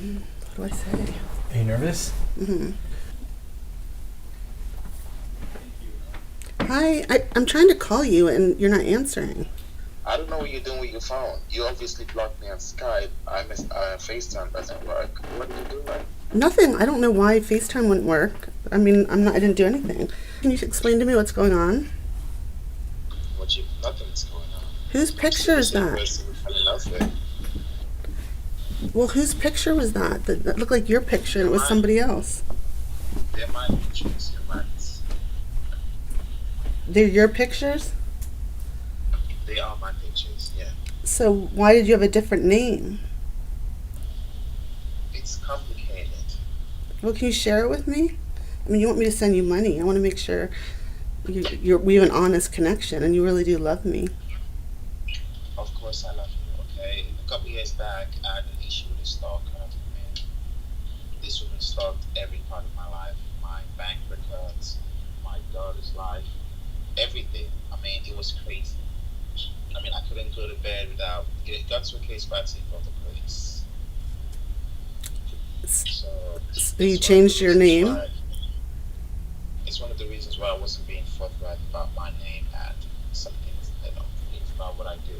What do I say? Are you nervous? Mm-hmm. Hi, I'm trying to call you and you're not answering. I don't know what you're doing with your phone. You obviously blocked me on Skype. FaceTime doesn't work. What are you doing? Nothing. I don't know why FaceTime wouldn't work. I mean, I didn't do anything. Can you explain to me what's going on? Nothing's going on. Whose picture is that? Well, whose picture was that? That looked like your picture and it was somebody else. They're my pictures. You're mine. They're your pictures? They are my pictures, yeah. So why did you have a different name? It's complicated. Well, can you share it with me? I mean, you want me to send you money. I want to make sure we have an honest connection and you really do love me. Of course I love you, okay? A couple years back, I had an issue with a stalker. And this woman stalked every part of my life. My bank records, my daughter's life, everything. I mean, it was crazy. I mean, I couldn't go to bed without... It got to a case where I had to call the police. So you changed your name? It's one of the reasons why I wasn't being forthright about my name and some things, about what I do.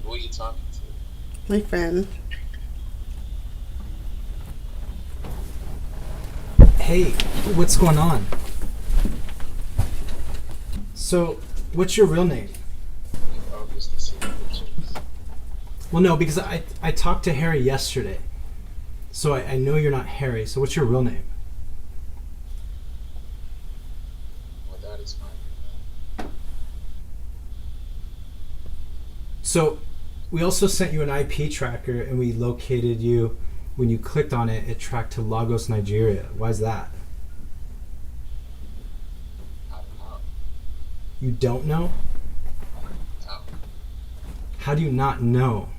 Who are you talking to? My friend. Hey, what's going on? So, what's your real name? You've obviously seen the pictures. Well, no, because I talked to Harry yesterday. So I know you're not Harry. So what's your real name? Well, that is my name. So we also sent you an IP tracker and we located you. When you clicked on it, it tracked to Lagos, Nigeria. Why is that? I don't know. You don't know? No. How do you not know?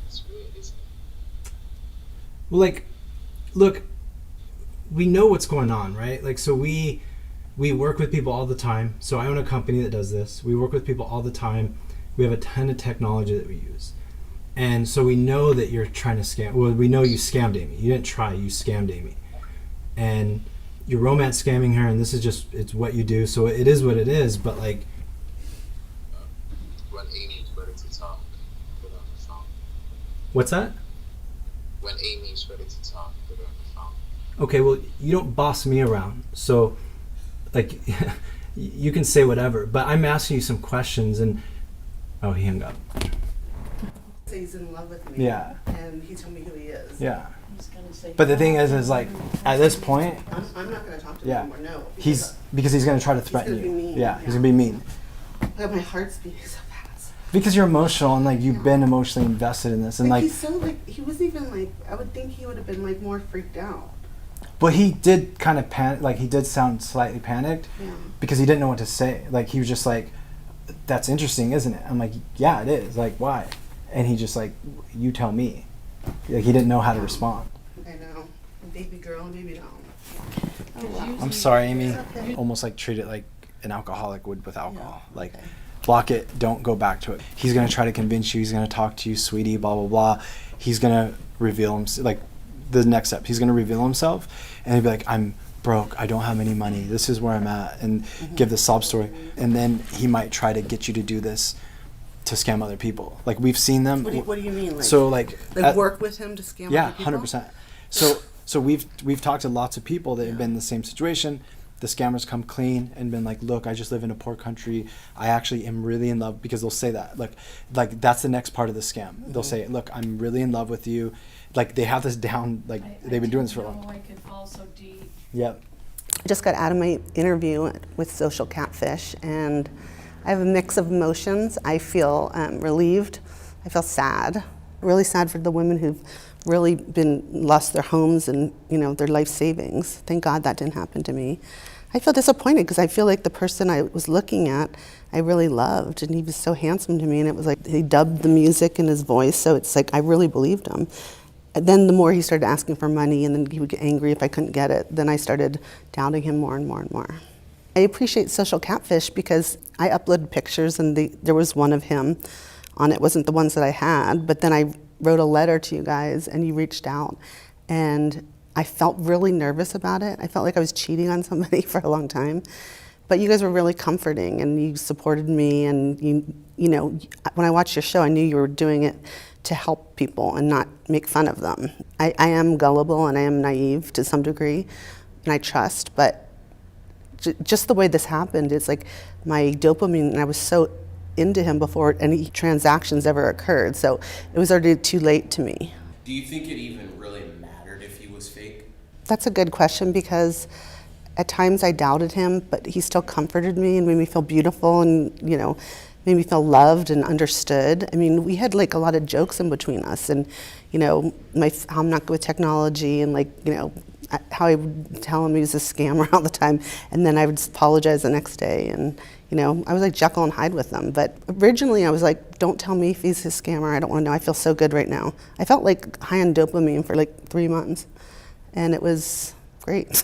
It's weird, isn't it? Well, like, look, we know what's going on, right? Like, so we work with people all the time. So I own a company that does this. We work with people all the time. We have a ton of technology that we use. And so we know that you're trying to scam. Well, we know you scammed Amy. You didn't try, you scammed Amy. And you're romance scamming her, and this is just, it's what you do. So it is what it is, but like... When Amy's ready to talk, put on the phone. What's that? When Amy's ready to talk, put on the phone. Okay, well, you don't boss me around. So, like, you can say whatever, but I'm asking you some questions, and... Oh, he hung up. He's in love with me. Yeah. And he told me who he is. Yeah. But the thing is like, at this point... I'm not going to talk to him Yeah. anymore, no. Because he's going to try to threaten gonna you. be mean, Yeah, he's yeah. going to be mean. But my heart's beating so fast. Because you're emotional, and like, you've been emotionally invested in this. And like, he's so like, he wasn't even like, I would think he would have been like more freaked out. but he did kind of panic, like he did sound slightly panicked. Yeah. Because he didn't know what to say. Like, he was just like, that's interesting, isn't it? I'm like, yeah, it is. Like, why? And he just like, you tell me. Like, he didn't know how to respond. I know. Baby girl, baby doll. Oh, wow. I'm sorry, Amy. It's okay. Almost like treat it like an alcoholic would with alcohol. Yeah, Like, okay. block it, don't go back to it. He's going to try to convince you, he's going to talk to you, sweetie, blah, blah, blah. He's going to reveal himself, like, the next step. He's going to reveal himself, and he'll be like, I'm broke, I don't have any money, this is where I'm at, and give the sob story. And then he might try to get you to do this to scam other people. Like, we've seen them. What do you mean? Like, So, like work with him to scam yeah, other people? 100%. So we've talked to lots of people that have been in the same situation. The scammers come clean and been like, look, I just live in a poor country. I actually am really in love, because they'll say that. Like that's the next part of the scam. Mm-hmm. They'll say, look, I'm really in love with you. Like, they have this down, like they've been doing this for a long time. I could fall so deep. Yep. I just got out of my interview with Social Catfish, and I have a mix of emotions. I feel relieved. I feel sad. Really sad for the women who've really lost their homes and their life savings. Thank God that didn't happen to me. I feel disappointed because I feel like the person I was looking at, I really loved, and he was so handsome to me, and it was like he dubbed the music in his voice, so it's like I really believed him. And then the more he started asking for money, and then he would get angry if I couldn't get it, then I started doubting him more and more and more. I appreciate Social Catfish because I uploaded pictures, and there was one of him on it wasn't the ones that I had, but then I wrote a letter to you guys and you reached out, and I felt really nervous about it. I felt like I was cheating on somebody for a long time. But you guys were really comforting, and you supported me, and you know, when I watched your show, I knew you were doing it to help people and not make fun of them. I am gullible and I am naive to some degree, and I trust, but just the way this happened, it's like my dopamine, and I was so into him before any transactions ever occurred, so it was already too late to me. Do you think it even really mattered if he was fake? That's a good question, because at times I doubted him, but he still comforted me and made me feel beautiful, and you know, made me feel loved and understood. I mean, we had like a lot of jokes in between us, and you know, how I'm not good with technology, and like, you know, how I would tell him he was a scammer all the time, and then I would apologize the next day, and you know, I was like Jekyll and Hyde with them. But originally I was like, don't tell me if he's a scammer, I don't want to know, I feel so good right now. I felt like high on dopamine for like 3 months, and it was great.